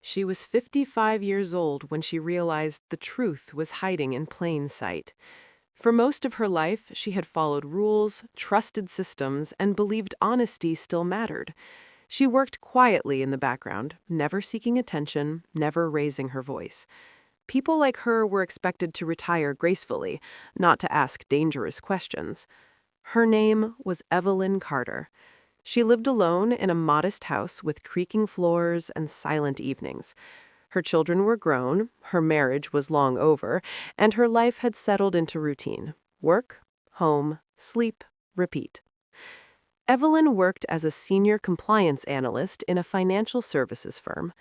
She was 55 years old when she realized the truth was hiding in plain sight. For most of her life, she had followed rules, trusted systems, and believed honesty still mattered. She worked quietly in the background, never seeking attention, never raising her voice. People like her were expected to retire gracefully, not to ask dangerous questions. Her name was Evelyn Carter. She lived alone in a modest house with creaking floors and silent evenings. Her children were grown, her marriage was long over, and her life had settled into routine. Work, home, sleep, repeat. Evelyn worked as a senior compliance analyst in a financial services firm.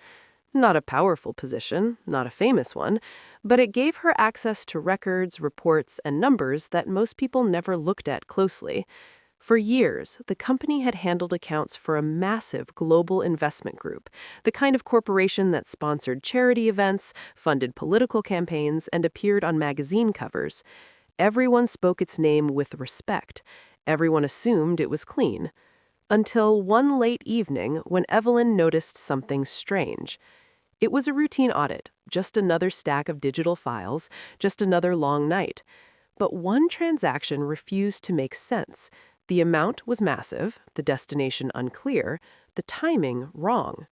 Not a powerful position, not a famous one, but it gave her access to records, reports, and numbers that most people never looked at closely. For years, the company had handled accounts for a massive global investment group, the kind of corporation that sponsored charity events, funded political campaigns, and appeared on magazine covers. Everyone spoke its name with respect. Everyone assumed it was clean. Until one late evening when Evelyn noticed something strange. It was a routine audit, just another stack of digital files, just another long night. But one transaction refused to make sense. The amount was massive, the destination unclear, the timing wrong.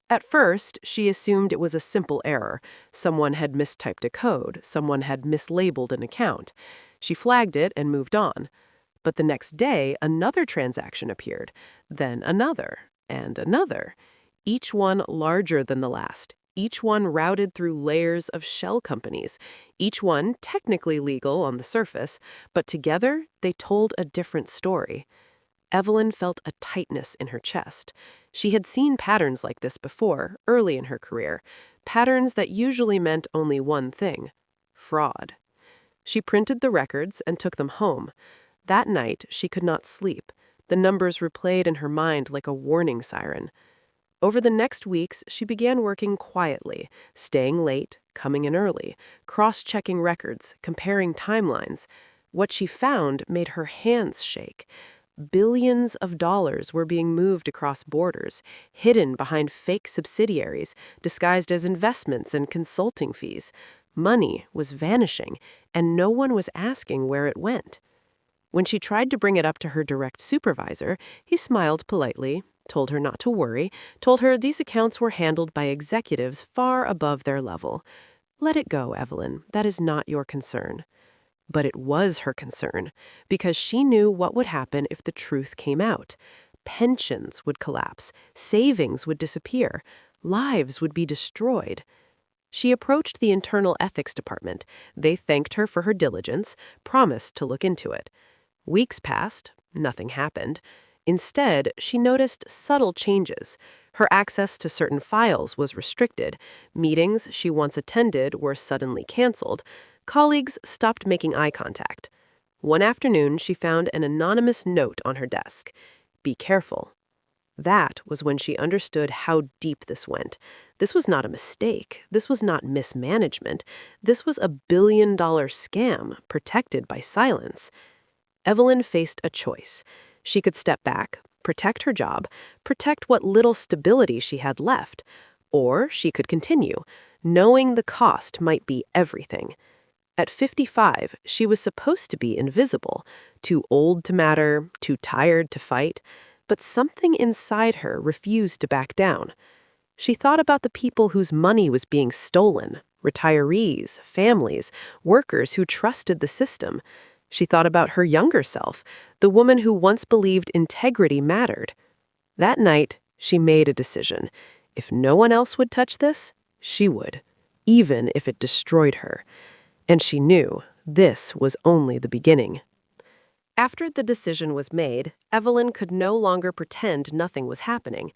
At first, she assumed it was a simple error. Someone had mistyped a code, someone had mislabeled an account. She flagged it and moved on. But the next day, another transaction appeared, then another, and another. Each one larger than the last, each one routed through layers of shell companies, each one technically legal on the surface, but together they told a different story. Evelyn felt a tightness in her chest. She had seen patterns like this before, early in her career, patterns that usually meant only one thing: fraud. She printed the records and took them home. That night, she could not sleep. The numbers replayed in her mind like a warning siren. Over the next weeks, she began working quietly, staying late, coming in early, cross-checking records, comparing timelines. What she found made her hands shake. Billions of dollars were being moved across borders, hidden behind fake subsidiaries, disguised as investments and consulting fees. Money was vanishing, and no one was asking where it went. When she tried to bring it up to her direct supervisor, he smiled politely, told her not to worry, told her these accounts were handled by executives far above their level. Let it go, Evelyn. That is not your concern. But it was her concern, because she knew what would happen if the truth came out. Pensions would collapse, savings would disappear, lives would be destroyed. She approached the internal ethics department. They thanked her for her diligence, promised to look into it. Weeks passed, nothing happened. Instead, she noticed subtle changes. Her access to certain files was restricted. Meetings she once attended were suddenly canceled. Colleagues stopped making eye contact. One afternoon, she found an anonymous note on her desk. "Be careful." That was when she understood how deep this went. This was not a mistake. This was not mismanagement. This was a billion-dollar scam protected by silence. Evelyn faced a choice. She could step back, protect her job, protect what little stability she had left, or she could continue, knowing the cost might be everything. At 55, she was supposed to be invisible, too old to matter, too tired to fight, but something inside her refused to back down. She thought about the people whose money was being stolen, retirees, families, workers who trusted the system. She thought about her younger self, the woman who once believed integrity mattered. That night, she made a decision. If no one else would touch this, she would, even if it destroyed her. And she knew this was only the beginning. After the decision was made, Evelyn could no longer pretend nothing was happening.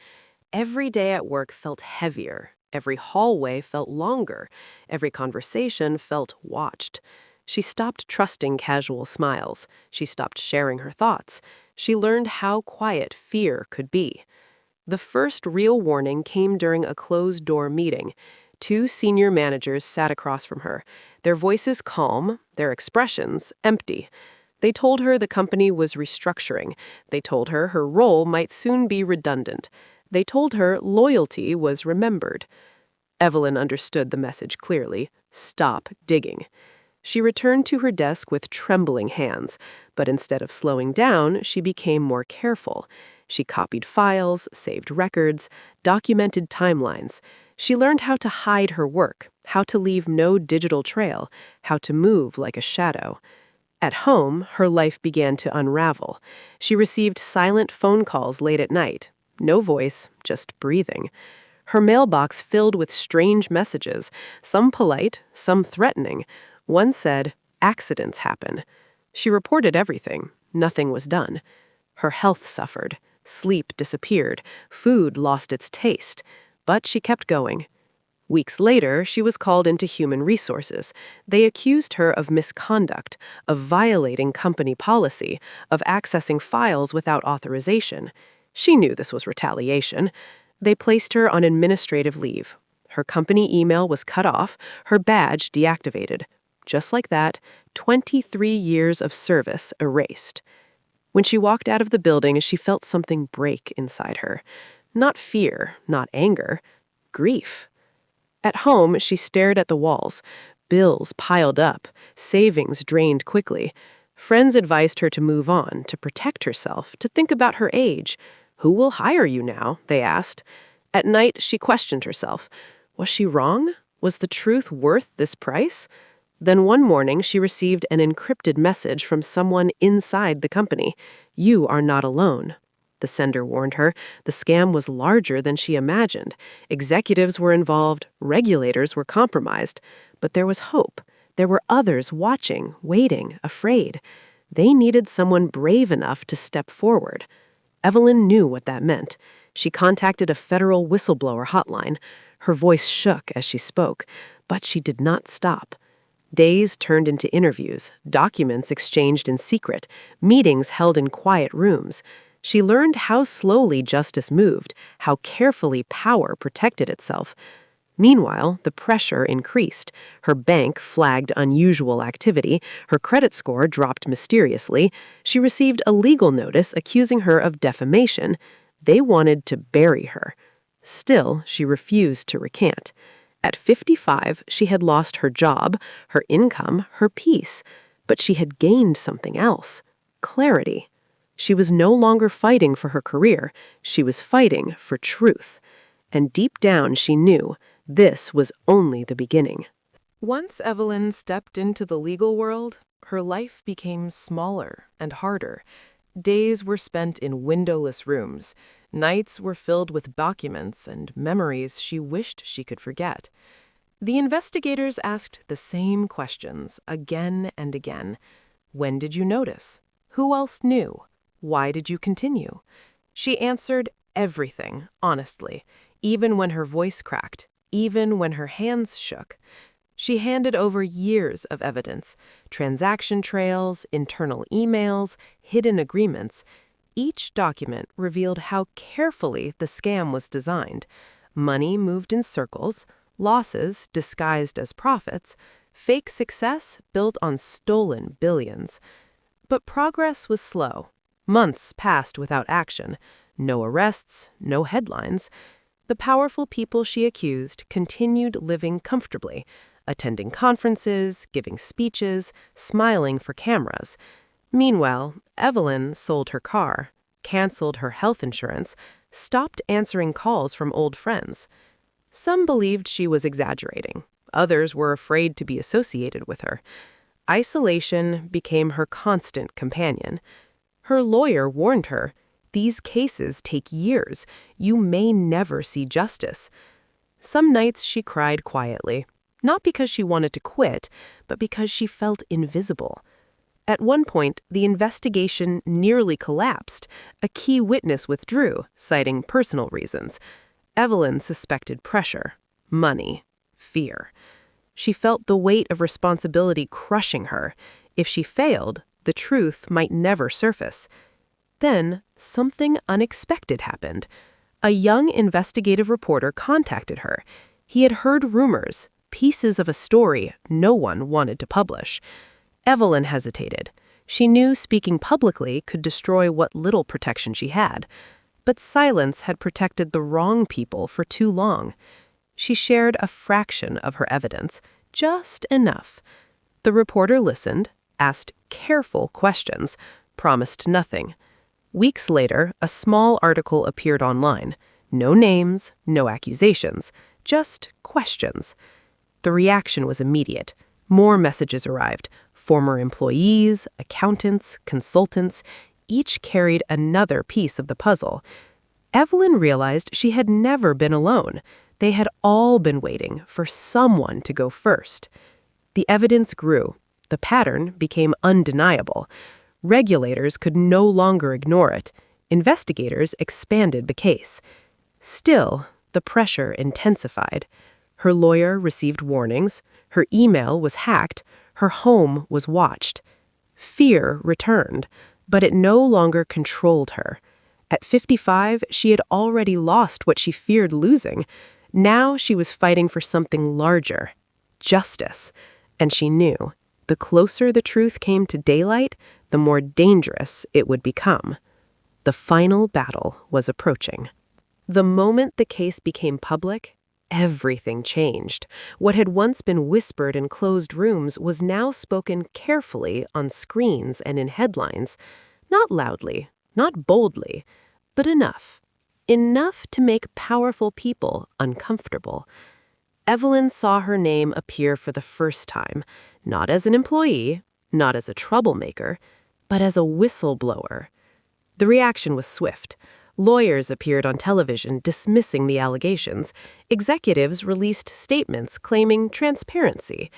Every day at work felt heavier. Every hallway felt longer. Every conversation felt watched. She stopped trusting casual smiles. She stopped sharing her thoughts. She learned how quiet fear could be. The first real warning came during a closed-door meeting. Two senior managers sat across from her, their voices calm, their expressions empty. They told her the company was restructuring. They told her role might soon be redundant. They told her loyalty was remembered. Evelyn understood the message clearly. Stop digging. She returned to her desk with trembling hands, but instead of slowing down, she became more careful. She copied files, saved records, documented timelines. She learned how to hide her work, how to leave no digital trail, how to move like a shadow. At home, her life began to unravel. She received silent phone calls late at night. No voice, just breathing. Her mailbox filled with strange messages, some polite, some threatening. One said, "Accidents happen." She reported everything. Nothing was done. Her health suffered. Sleep disappeared. Food lost its taste. But she kept going. Weeks later, she was called into Human Resources. They accused her of misconduct, of violating company policy, of accessing files without authorization. She knew this was retaliation. They placed her on administrative leave. Her company email was cut off, her badge deactivated. Just like that, 23 years of service erased. When she walked out of the building, she felt something break inside her. Not fear, not anger, grief. At home, she stared at the walls. Bills piled up, savings drained quickly. Friends advised her to move on, to protect herself, to think about her age. "Who will hire you now?" they asked. At night, she questioned herself. Was she wrong? Was the truth worth this price? Then one morning, she received an encrypted message from someone inside the company. "You are not alone." The sender warned her the scam was larger than she imagined. Executives were involved, regulators were compromised. But there was hope. There were others watching, waiting, afraid. They needed someone brave enough to step forward. Evelyn knew what that meant. She contacted a federal whistleblower hotline. Her voice shook as she spoke, but she did not stop. Days turned into interviews, documents exchanged in secret, meetings held in quiet rooms. She learned how slowly justice moved, how carefully power protected itself. Meanwhile, the pressure increased. Her bank flagged unusual activity. Her credit score dropped mysteriously. She received a legal notice accusing her of defamation. They wanted to bury her. Still, she refused to recant. At 55, she had lost her job, her income, her peace. But she had gained something else: clarity. She was no longer fighting for her career. She was fighting for truth. And deep down, she knew this was only the beginning. Once Evelyn stepped into the legal world, her life became smaller and harder. Days were spent in windowless rooms. Nights were filled with documents and memories she wished she could forget. The investigators asked the same questions again and again. When did you notice? Who else knew? Why did you continue? She answered everything, honestly, even when her voice cracked, even when her hands shook. She handed over years of evidence: transaction trails, internal emails, hidden agreements. Each document revealed how carefully the scam was designed. Money moved in circles, losses disguised as profits, fake success built on stolen billions. But progress was slow. Months passed without action. No arrests, no headlines. The powerful people she accused continued living comfortably, attending conferences, giving speeches, smiling for cameras. Meanwhile, Evelyn sold her car, canceled her health insurance, stopped answering calls from old friends. Some believed she was exaggerating. Others were afraid to be associated with her. Isolation became her constant companion. Her lawyer warned her, "These cases take years. You may never see justice." Some nights she cried quietly, not because she wanted to quit, but because she felt invisible. At one point, the investigation nearly collapsed. A key witness withdrew, citing personal reasons. Evelyn suspected pressure, money, fear. She felt the weight of responsibility crushing her. If she failed, the truth might never surface. Then, something unexpected happened. A young investigative reporter contacted her. He had heard rumors, pieces of a story no one wanted to publish. Evelyn hesitated. She knew speaking publicly could destroy what little protection she had. But silence had protected the wrong people for too long. She shared a fraction of her evidence, just enough. The reporter listened, asked careful questions, promised nothing. Weeks later, a small article appeared online. No names, no accusations, just questions. The reaction was immediate. More messages arrived. Former employees, accountants, consultants, each carried another piece of the puzzle. Evelyn realized she had never been alone. They had all been waiting for someone to go first. The evidence grew. The pattern became undeniable. Regulators could no longer ignore it. Investigators expanded the case. Still, the pressure intensified. Her lawyer received warnings. Her email was hacked. Her home was watched. Fear returned, but it no longer controlled her. At 55, she had already lost what she feared losing. Now she was fighting for something larger, justice. And she knew, the closer the truth came to daylight, the more dangerous it would become. The final battle was approaching. The moment the case became public, everything changed. What had once been whispered in closed rooms was now spoken carefully on screens and in headlines. Not loudly, not boldly, but enough. Enough to make powerful people uncomfortable. Evelyn saw her name appear for the first time, not as an employee, not as a troublemaker, but as a whistleblower. The reaction was swift. Lawyers appeared on television dismissing the allegations. Executives released statements claiming transparency.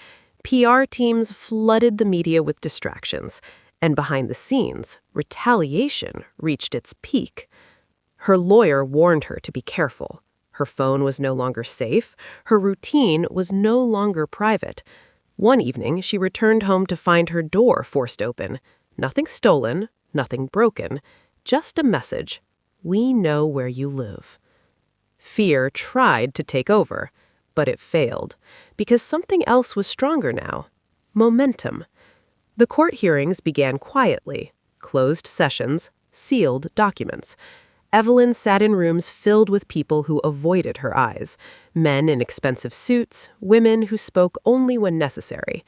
PR teams flooded the media with distractions. And behind the scenes, retaliation reached its peak. Her lawyer warned her to be careful. Her phone was no longer safe. Her routine was no longer private. One evening, she returned home to find her door forced open. Nothing stolen, nothing broken, just a message. We know where you live. Fear tried to take over, but it failed, because something else was stronger now. Momentum. The court hearings began quietly. Closed sessions, sealed documents. Evelyn sat in rooms filled with people who avoided her eyes. Men in expensive suits, women who spoke only when necessary.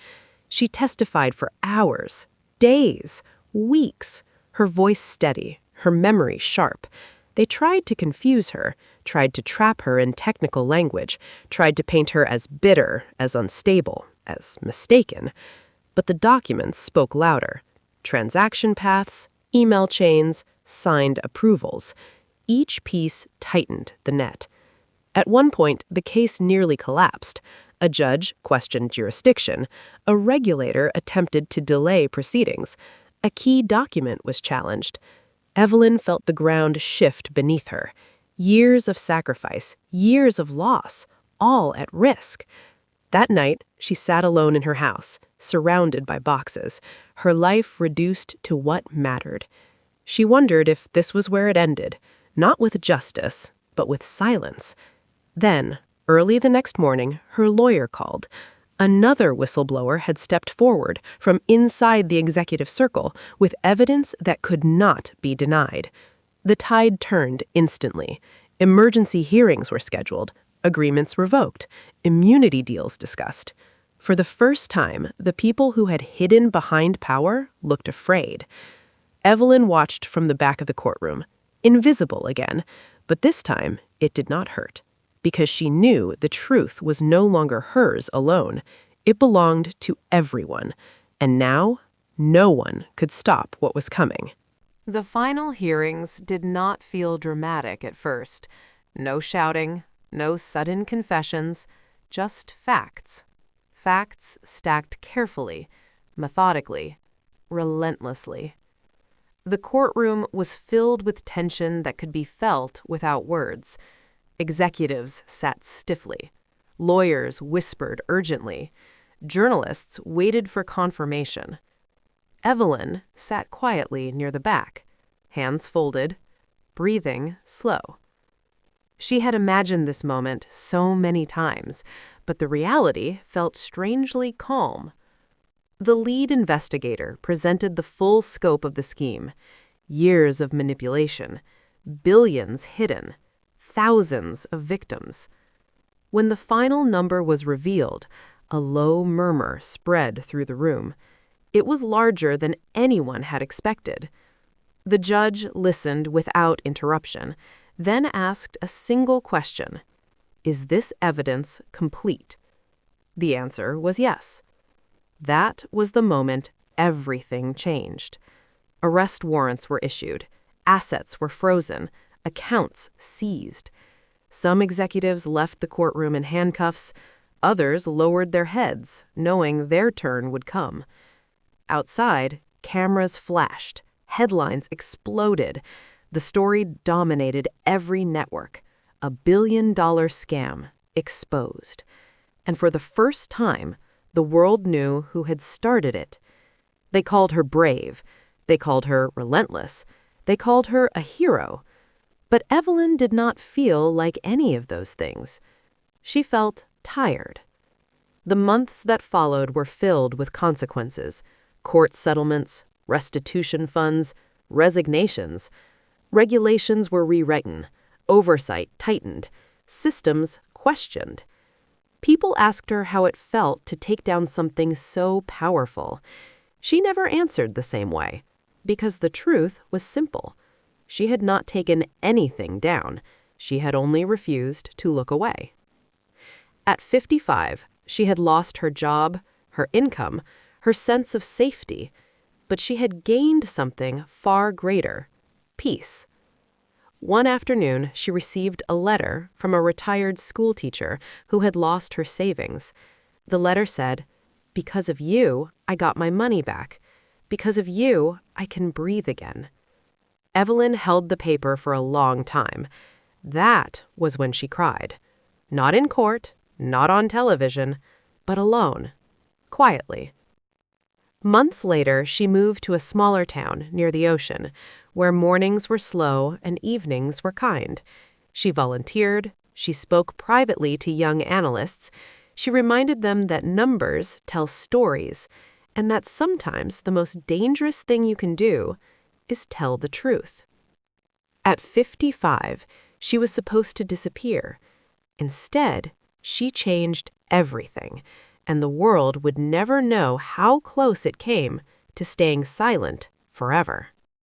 She testified for hours, days, weeks, her voice steady, her memory sharp. They tried to confuse her, tried to trap her in technical language, tried to paint her as bitter, as unstable, as mistaken. But the documents spoke louder. Transaction paths, email chains, signed approvals. Each piece tightened the net. At one point, the case nearly collapsed. A judge questioned jurisdiction. A regulator attempted to delay proceedings. A key document was challenged. Evelyn felt the ground shift beneath her. Years of sacrifice, years of loss, all at risk. That night, she sat alone in her house, surrounded by boxes, her life reduced to what mattered. She wondered if this was where it ended, not with justice, but with silence. Then, early the next morning, her lawyer called. Another whistleblower had stepped forward from inside the executive circle with evidence that could not be denied. The tide turned instantly. Emergency hearings were scheduled, agreements revoked, immunity deals discussed. For the first time, the people who had hidden behind power looked afraid. Evelyn watched from the back of the courtroom, invisible again, but this time it did not hurt, because she knew the truth was no longer hers alone. It belonged to everyone, and now no one could stop what was coming. The final hearings did not feel dramatic at first. No shouting, no sudden confessions, just facts. Facts stacked carefully, methodically, relentlessly. The courtroom was filled with tension that could be felt without words. Executives sat stiffly. Lawyers whispered urgently. Journalists waited for confirmation. Evelyn sat quietly near the back, hands folded, breathing slow. She had imagined this moment so many times, but the reality felt strangely calm. The lead investigator presented the full scope of the scheme. Years of manipulation, billions hidden, thousands of victims. When the final number was revealed, a low murmur spread through the room. It was larger than anyone had expected. The judge listened without interruption, then asked a single question. Is this evidence complete? The answer was yes. That was the moment everything changed. Arrest warrants were issued, assets were frozen, accounts seized. Some executives left the courtroom in handcuffs, others lowered their heads, knowing their turn would come. Outside, cameras flashed, headlines exploded. The story dominated every network. A billion-dollar scam exposed. And for the first time, the world knew who had started it. They called her brave. They called her relentless. They called her a hero. But Evelyn did not feel like any of those things. She felt tired. The months that followed were filled with consequences: court settlements, restitution funds, resignations. Regulations were rewritten, oversight tightened, systems questioned. People asked her how it felt to take down something so powerful. She never answered the same way, because the truth was simple. She had not taken anything down. She had only refused to look away. At 55, she had lost her job, her income, her sense of safety, but she had gained something far greater: peace. One afternoon, she received a letter from a retired schoolteacher who had lost her savings. The letter said, "Because of you, I got my money back. Because of you, I can breathe again." Evelyn held the paper for a long time. That was when she cried. Not in court, not on television, but alone, quietly. Months later, she moved to a smaller town near the ocean, where mornings were slow and evenings were kind. She volunteered, she spoke privately to young analysts, she reminded them that numbers tell stories, and that sometimes the most dangerous thing you can do is tell the truth. At 55, she was supposed to disappear. Instead, she changed everything, and the world would never know how close it came to staying silent forever.